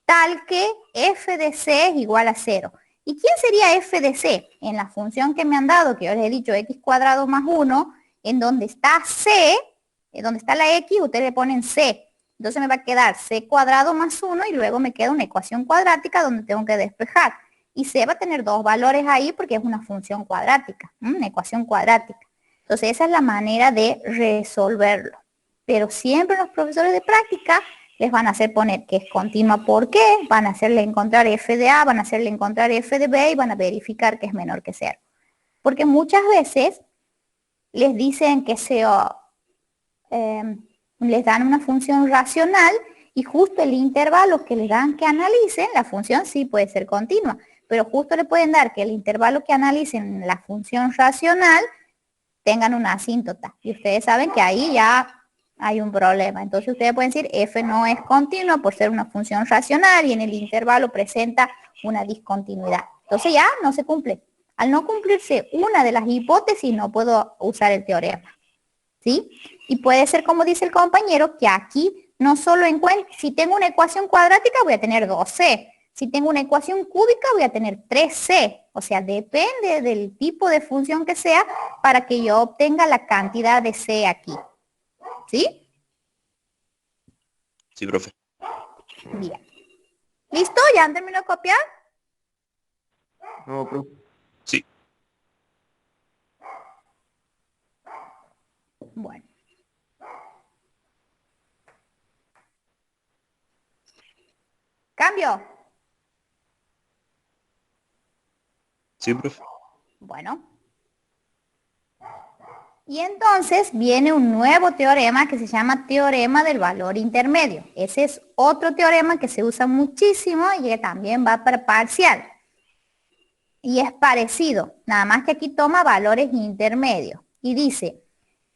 tal que f de C es igual a 0. ¿Y quién sería f de C? En la función que me han dado, que yo les he dicho x cuadrado más 1, en donde está C, en donde está la x, ustedes le ponen C. Entonces me va a quedar c cuadrado más 1 y luego me queda una ecuación cuadrática donde tengo que despejar. Y c va a tener dos valores ahí porque es una función cuadrática, una ecuación cuadrática. Entonces esa es la manera de resolverlo. Pero siempre los profesores de práctica les van a hacer poner que es continua por qué, van a hacerle encontrar f de a, van a hacerle encontrar f de b y van a verificar que es menor que 0. Porque muchas veces les dicen que les dan una función racional y justo el intervalo que les dan que analicen, la función sí puede ser continua, pero justo le pueden dar que el intervalo que analicen la función racional tengan una asíntota. Y ustedes saben que ahí ya hay un problema. Entonces ustedes pueden decir f no es continua por ser una función racional y en el intervalo presenta una discontinuidad. Entonces ya no se cumple. Al no cumplirse una de las hipótesis no puedo usar el teorema. ¿Sí? Y puede ser como dice el compañero que aquí no solo encuentro, si tengo una ecuación cuadrática voy a tener 2c. Si tengo una ecuación cúbica voy a tener 3c. O sea, depende del tipo de función que sea para que yo obtenga la cantidad de c aquí. ¿Sí? Sí, profe. Bien. ¿Listo? ¿Ya han terminado de copiar? No, profe. Sí. Bueno. ¿Cambio? Sí, profe. Bueno. Y entonces viene un nuevo teorema que se llama teorema del valor intermedio. Ese es otro teorema que se usa muchísimo y que también va para parcial. Y es parecido, nada más que aquí toma valores intermedios. Y dice,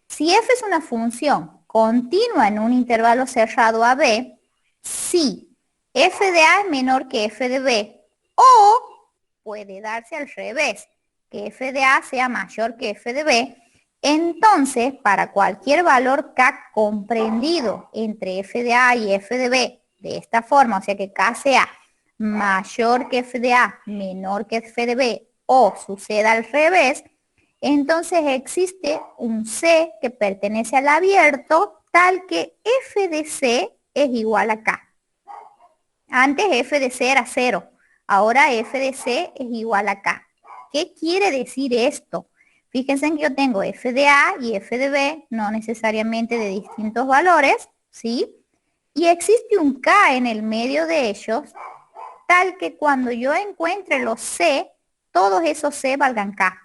si f es una función continua en un intervalo cerrado a b, si f de a es menor que f de b, o puede darse al revés, que f de a sea mayor que f de b, entonces para cualquier valor k comprendido entre f de a y f de b, de esta forma, o sea que k sea mayor que f de a, menor que f de b, o suceda al revés, entonces existe un C que pertenece al abierto tal que f de C es igual a K. Antes f de C era 0, ahora f de C es igual a K. ¿Qué quiere decir esto? Fíjense en que yo tengo f de A y f de B, no necesariamente de distintos valores, ¿sí? Y existe un K en el medio de ellos, tal que cuando yo encuentre los C, todos esos C valgan K.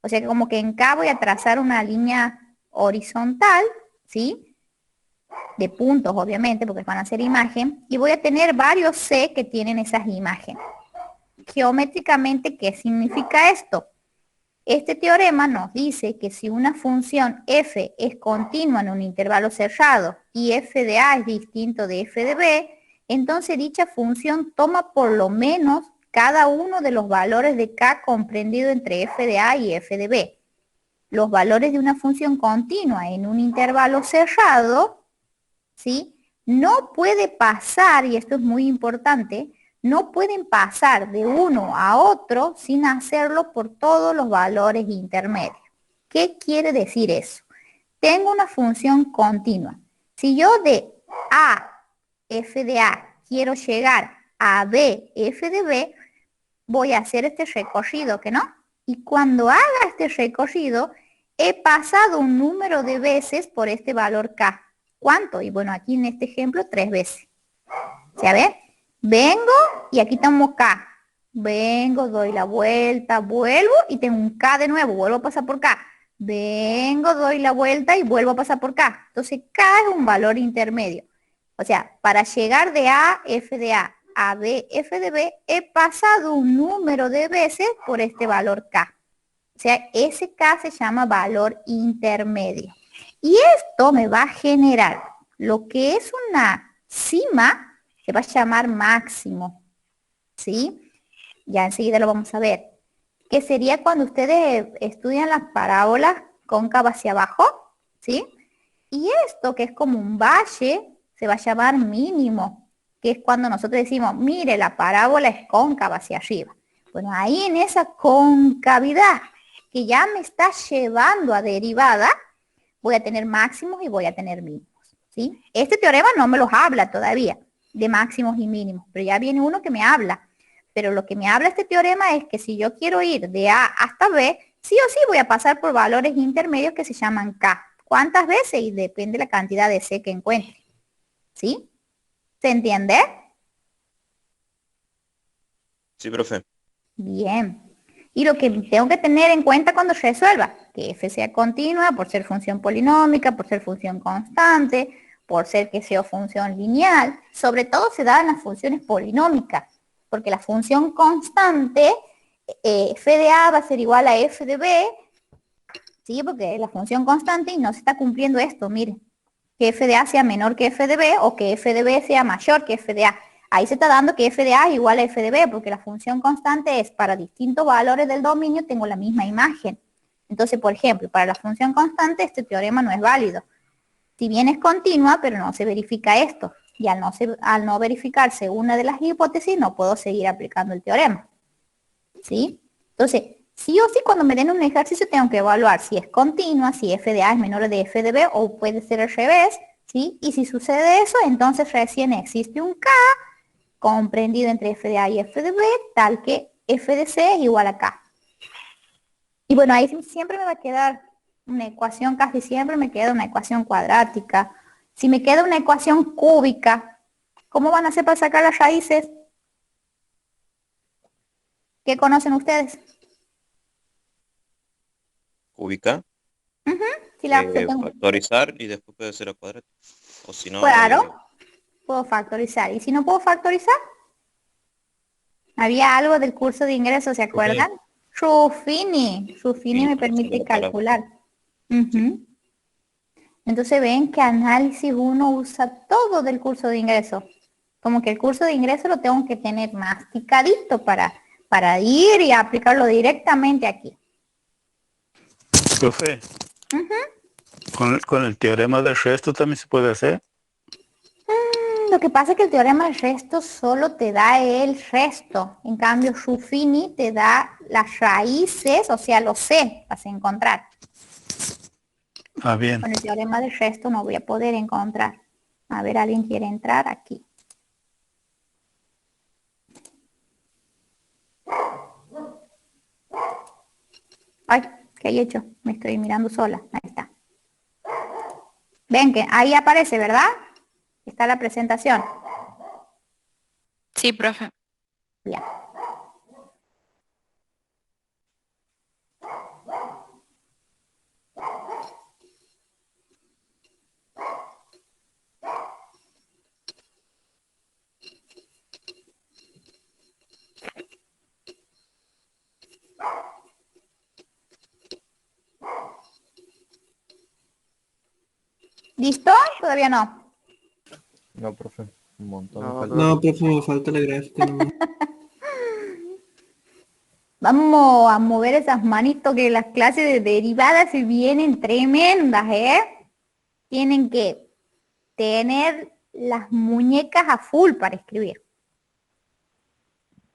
O sea que como que en K voy a trazar una línea horizontal, ¿sí? De puntos, obviamente, porque van a ser imagen. Y voy a tener varios C que tienen esas imágenes. Geométricamente, ¿qué significa esto? Este teorema nos dice que si una función f es continua en un intervalo cerrado y f de a es distinto de f de b, entonces dicha función toma por lo menos cada uno de los valores de k comprendido entre f de a y f de b. Los valores de una función continua en un intervalo cerrado, ¿sí? No puede pasar, y esto es muy importante, no pueden pasar de uno a otro sin hacerlo por todos los valores intermedios. ¿Qué quiere decir eso? Tengo una función continua. Si yo de A, f de A, quiero llegar a B, f de B, voy a hacer este recorrido, ¿que no? Y cuando haga este recorrido, he pasado un número de veces por este valor K. ¿Cuánto? Y bueno, aquí en este ejemplo, 3 veces. ¿Ya ven? Vengo y aquí tomo K. Vengo, doy la vuelta, vuelvo y tengo un K de nuevo, vuelvo a pasar por K. Vengo, doy la vuelta y vuelvo a pasar por K. Entonces K es un valor intermedio. O sea, para llegar de A, f de A B, f de B, he pasado un número de veces por este valor K. O sea, ese K se llama valor intermedio. Y esto me va a generar lo que es una cima, se va a llamar máximo, ¿sí? Ya enseguida lo vamos a ver. Que sería cuando ustedes estudian las parábolas cóncavas hacia abajo, ¿sí? Y esto que es como un valle, se va a llamar mínimo, que es cuando nosotros decimos, mire, la parábola es cóncava hacia arriba. Bueno, ahí en esa concavidad que ya me está llevando a derivada, voy a tener máximos y voy a tener mínimos, ¿sí? Este teorema no me los habla todavía de máximos y mínimos, pero ya viene uno que me habla. Pero lo que me habla este teorema es que si yo quiero ir de A hasta B, sí o sí voy a pasar por valores intermedios que se llaman K. ¿Cuántas veces? Y depende de la cantidad de C que encuentre. ¿Sí? ¿Se entiende? Sí, profe. Bien. Y lo que tengo que tener en cuenta cuando resuelva, que f sea continua por ser función polinómica, por ser función constante, por ser que sea función lineal. Sobre todo se da en las funciones polinómicas, porque la función constante, f de a va a ser igual a f de b, ¿sí? Porque es la función constante y no se está cumpliendo esto, miren, que f de a sea menor que f de b o que f de b sea mayor que f de a. Ahí se está dando que f de a es igual a f de b, porque la función constante es para distintos valores del dominio tengo la misma imagen. Entonces, por ejemplo, para la función constante este teorema no es válido. Si bien es continua, pero no se verifica esto. Y al no verificarse una de las hipótesis, no puedo seguir aplicando el teorema. ¿Sí? Entonces, sí o sí, cuando me den un ejercicio tengo que evaluar si es continua, si f de a es menor de f de b, o puede ser al revés, ¿sí? Y si sucede eso, entonces recién existe un K comprendido entre f de a y f de b, tal que f de c es igual a K. Y bueno, ahí siempre me va a quedar una ecuación, casi siempre me queda una ecuación cuadrática. Si me queda una ecuación cúbica, ¿cómo van a hacer para sacar las raíces? ¿Qué conocen ustedes? Cúbica, Si la tengo, factorizar y después puede ser a cuadrático. O si no, claro, puedo factorizar. Y si no puedo factorizar, había algo del curso de ingreso, ¿se acuerdan? Ruffini Sí, me permite hacerlo para- calcular. sí. Ujú. Entonces ven que análisis uno usa todo del curso de ingreso. Como que el curso de ingreso lo tengo que tener masticadito para ir y aplicarlo directamente aquí. Profe, con el teorema del resto también se puede hacer. Lo que pasa es que el teorema del resto solo te da el resto. En cambio, Ruffini te da las raíces, o sea, los C, vas a encontrar. Ah, bien. Con el teorema del resto no voy a poder encontrar. A ver, ¿alguien quiere entrar aquí? Ay, ¿qué he hecho? Me estoy mirando sola. Ahí está. Ven que ahí aparece, ¿verdad? Está la presentación. Sí, profe. Bien. ¿Listo? Todavía no. No, profe, un montón. No, No, profe, me falta la gráfica nomás. Vamos a mover esas manitos que las clases de derivadas se vienen tremendas, ¿eh? Tienen que tener las muñecas a full para escribir.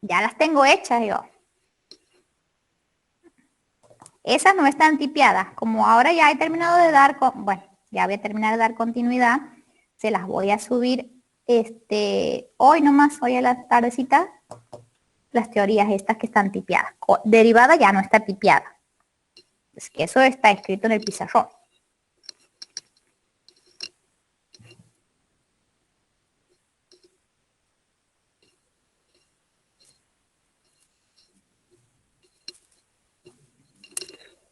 Ya las tengo hechas yo. Esas no están tipiadas. Como ahora ya he terminado de dar, bueno, ya voy a terminar de dar continuidad, se las voy a subir hoy nomás, hoy a la tardecita, las teorías estas que están tipiadas. Derivada ya no está tipiada. Es que eso está escrito en el pizarrón.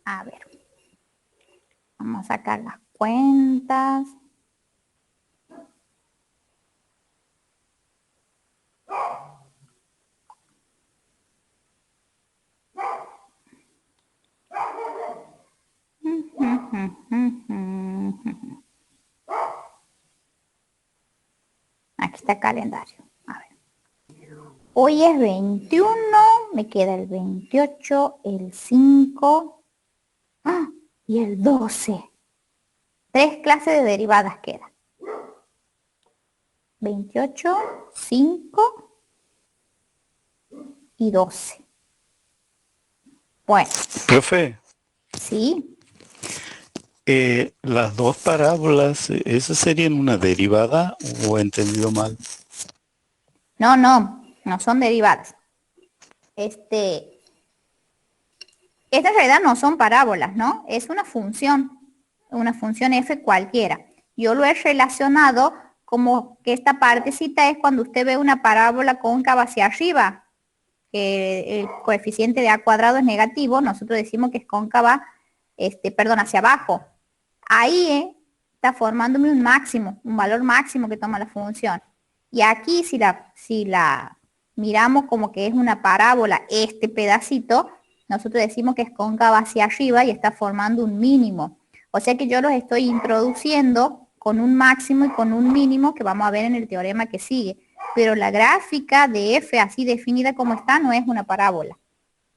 A ver. Vamos a sacar las cuentas. Aquí está el calendario. A ver. Hoy es 21, me queda el 28, el 5 y el 12. 3 clases de derivadas quedan. 28, 5 y 12. Bueno, Profe, sí. las dos parábolas, ¿esas serían una derivada o he entendido mal? No son derivadas. Estas en realidad no son parábolas, ¿no? Es una función f cualquiera. Yo lo he relacionado como que esta partecita es cuando usted ve una parábola cóncava hacia arriba, que el coeficiente de a cuadrado es negativo, nosotros decimos que es cóncava perdón, hacia abajo. Ahí está formándome un máximo, un valor máximo que toma la función. Y aquí si la miramos como que es una parábola, este pedacito, nosotros decimos que es cóncava hacia arriba y está formando un mínimo. O sea que yo los estoy introduciendo con un máximo y con un mínimo que vamos a ver en el teorema que sigue. Pero la gráfica de f así definida como está no es una parábola.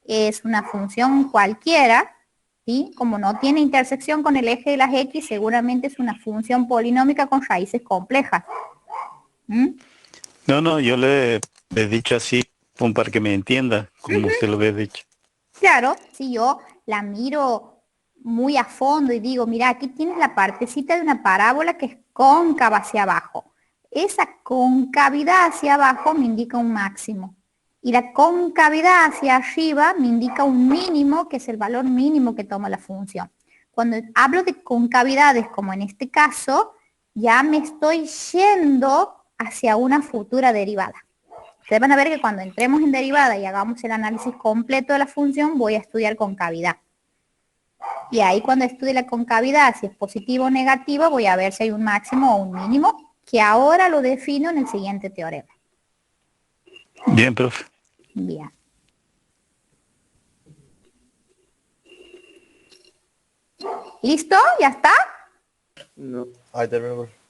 Es una función cualquiera, ¿sí? Como no tiene intersección con el eje de las x, seguramente es una función polinómica con raíces complejas. No, yo le he dicho así, para que me entienda, como usted lo había dicho. Claro, si yo la miro muy a fondo y digo, mira, aquí tienes la partecita de una parábola que es cóncava hacia abajo. Esa concavidad hacia abajo me indica un máximo. Y la concavidad hacia arriba me indica un mínimo, que es el valor mínimo que toma la función. Cuando hablo de concavidades, como en este caso, ya me estoy yendo hacia una futura derivada. Ustedes van a ver que cuando entremos en derivada y hagamos el análisis completo de la función, voy a estudiar concavidad. Y ahí cuando estudie la concavidad, si es positivo o negativa, voy a ver si hay un máximo o un mínimo, que ahora lo defino en el siguiente teorema. Bien, profe. Bien. ¿Listo? ¿Ya está? No. Ahí termino, profe.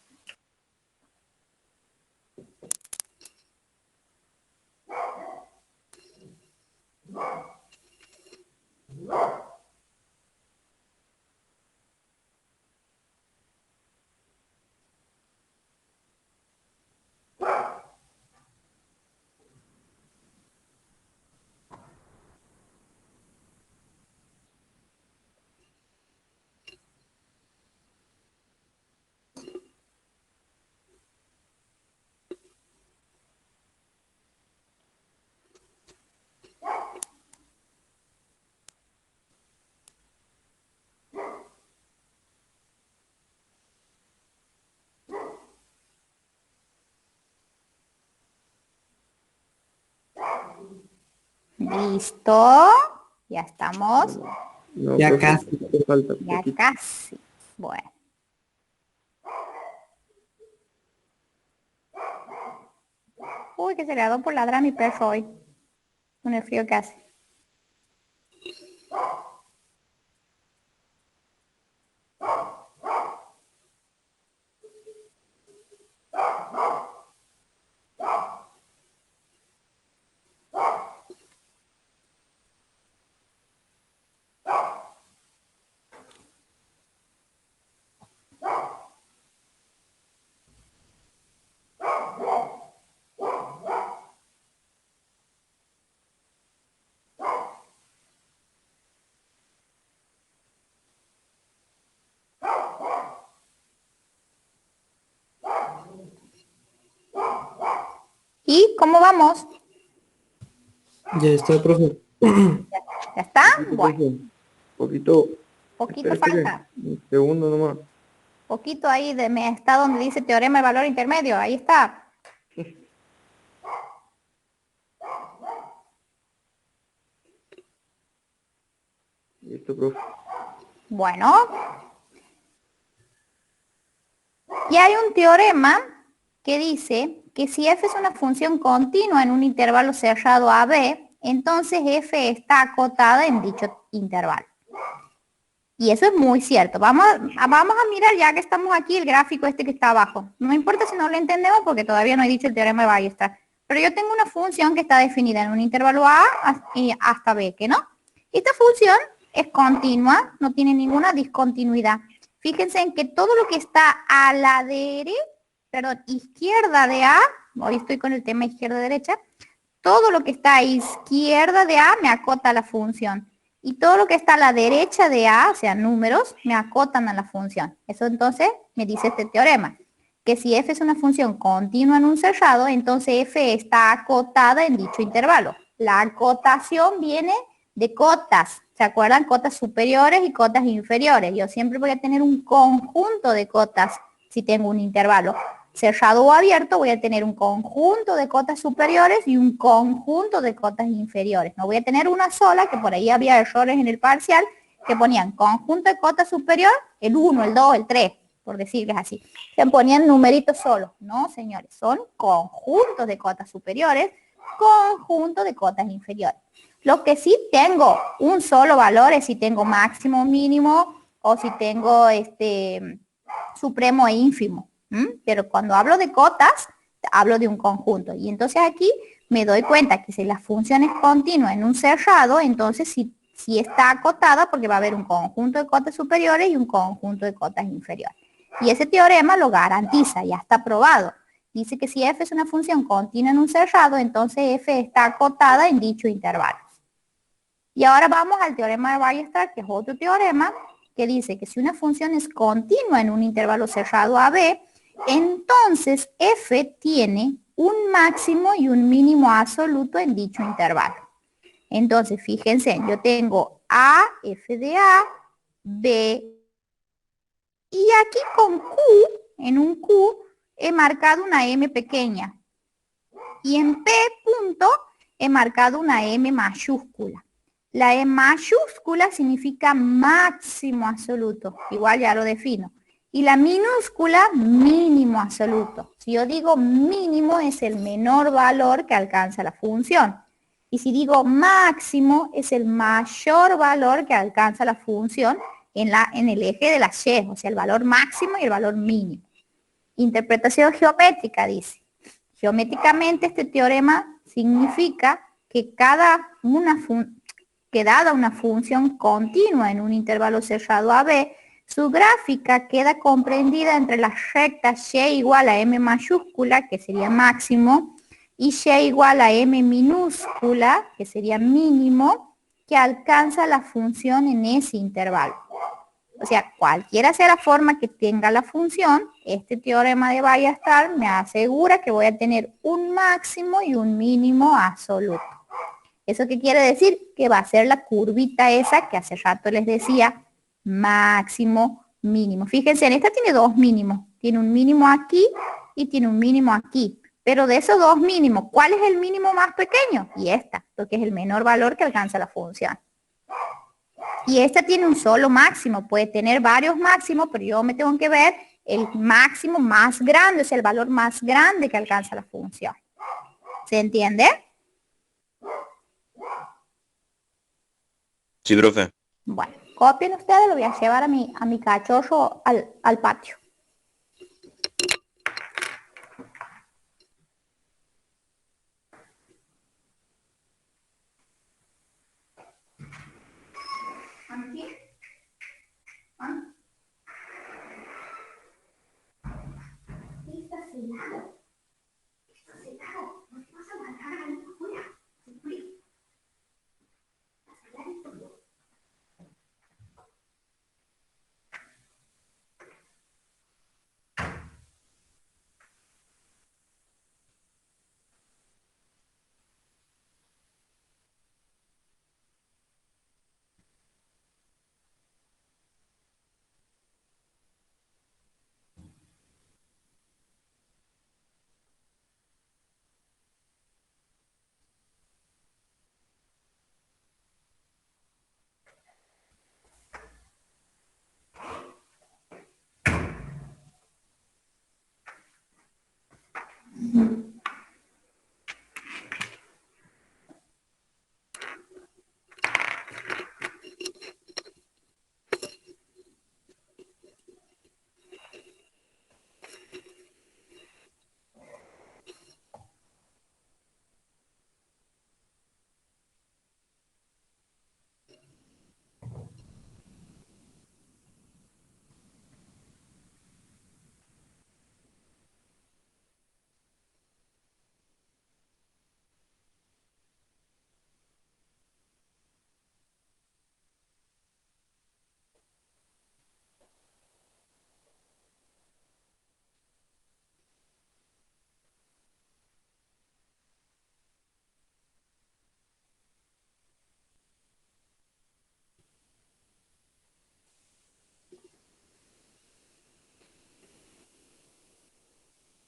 Listo. Ya estamos. No, ya profe, casi. Falta ya poquito. casi. Bueno. Uy, que se le ha dado por ladrar a mi perro hoy. Con el frío que hace. ¿Y cómo vamos? Ya está, profe. ¿Ya está? Bueno, Poquito. poquito Espere, falta. un segundo nomás. Poquito ahí está donde dice teorema de valor intermedio. Ahí está. Listo, profe. Bueno. Y hay un teorema que dice que si f es una función continua en un intervalo cerrado AB, entonces f está acotada en dicho intervalo. Y eso es muy cierto. Vamos a mirar, ya que estamos aquí, el gráfico este que está abajo. No me importa si no lo entendemos porque todavía no he dicho el teorema de Weierstrass. Pero yo tengo una función que está definida en un intervalo A hasta B, ¿que no? Esta función es continua, no tiene ninguna discontinuidad. Fíjense en que todo lo que está a la izquierda de A, hoy estoy con el tema izquierda-derecha, todo lo que está a izquierda de A me acota la función. Y todo lo que está a la derecha de A, o sea, números, me acotan a la función. Eso entonces me dice este teorema, que si f es una función continua en un cerrado, entonces f está acotada en dicho intervalo. La acotación viene de cotas, ¿se acuerdan? Cotas superiores y cotas inferiores. Yo siempre voy a tener un conjunto de cotas si tengo un intervalo cerrado o abierto, voy a tener un conjunto de cotas superiores y un conjunto de cotas inferiores. No voy a tener una sola, que por ahí había errores en el parcial, que ponían conjunto de cota superior, el 1, el 2, el 3, por decirles así. Se ponían numeritos solos. No, señores, son conjuntos de cotas superiores, conjuntos de cotas inferiores. Lo que sí tengo un solo valor es si tengo máximo, mínimo, o si tengo supremo e ínfimo. Pero cuando hablo de cotas, hablo de un conjunto. Y entonces aquí me doy cuenta que si la función es continua en un cerrado, entonces sí está acotada porque va a haber un conjunto de cotas superiores y un conjunto de cotas inferiores. Y ese teorema lo garantiza, ya está probado. Dice que si f es una función continua en un cerrado, entonces f está acotada en dicho intervalo. Y ahora vamos al teorema de Weierstrass, que es otro teorema, que dice que si una función es continua en un intervalo cerrado AB, entonces f tiene un máximo y un mínimo absoluto en dicho intervalo. Entonces, fíjense, yo tengo A, f de A, B, y aquí con Q, en un Q, he marcado una M pequeña. Y en P punto he marcado una M mayúscula. La E mayúscula significa máximo absoluto, igual ya lo defino. Y la minúscula, mínimo absoluto. Si yo digo mínimo, es el menor valor que alcanza la función. Y si digo máximo, es el mayor valor que alcanza la función en el eje de las y, o sea, el valor máximo y el valor mínimo. Interpretación geométrica, dice. Geométricamente este teorema significa que dada una función continua en un intervalo cerrado AB, su gráfica queda comprendida entre las rectas y igual a m mayúscula, que sería máximo, y y igual a m minúscula, que sería mínimo, que alcanza la función en ese intervalo. O sea, cualquiera sea la forma que tenga la función, este teorema de Weierstrass me asegura que voy a tener un máximo y un mínimo absoluto. ¿Eso qué quiere decir? Que va a ser la curvita esa que hace rato les decía, máximo, mínimo. Fíjense, en esta tiene dos mínimos. Tiene un mínimo aquí y tiene un mínimo aquí. Pero de esos dos mínimos, ¿cuál es el mínimo más pequeño? Y esta, porque es el menor valor que alcanza la función. Y esta tiene un solo máximo, puede tener varios máximos, pero yo me tengo que ver el máximo más grande, o sea, el valor más grande que alcanza la función. ¿Se entiende? Sí, profe. Bueno, copien ustedes, lo voy a llevar a mi cachorro al patio.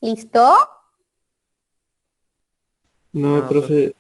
¿Listo? No, No, profe,